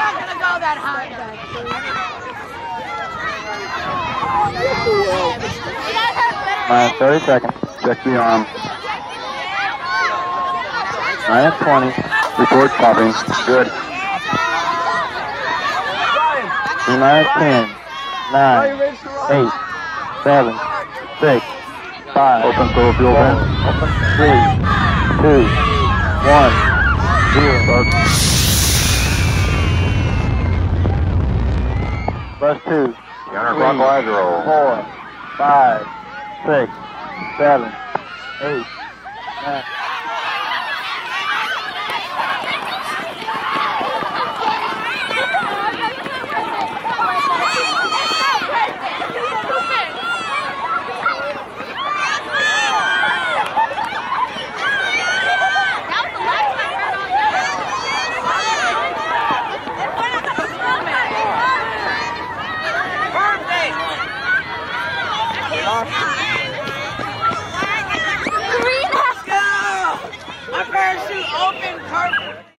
not gonna go that high. 30 seconds. Check the arm. -20. Report copy. Good. -10. 9. 8. 7. 6. 5. Open full fuel bin. 3. 2. 1. 0. Bus 2. Counterclockwise roll. 4. 5. 6. 7. 8. 9. Let's go! My parachute open, perfect.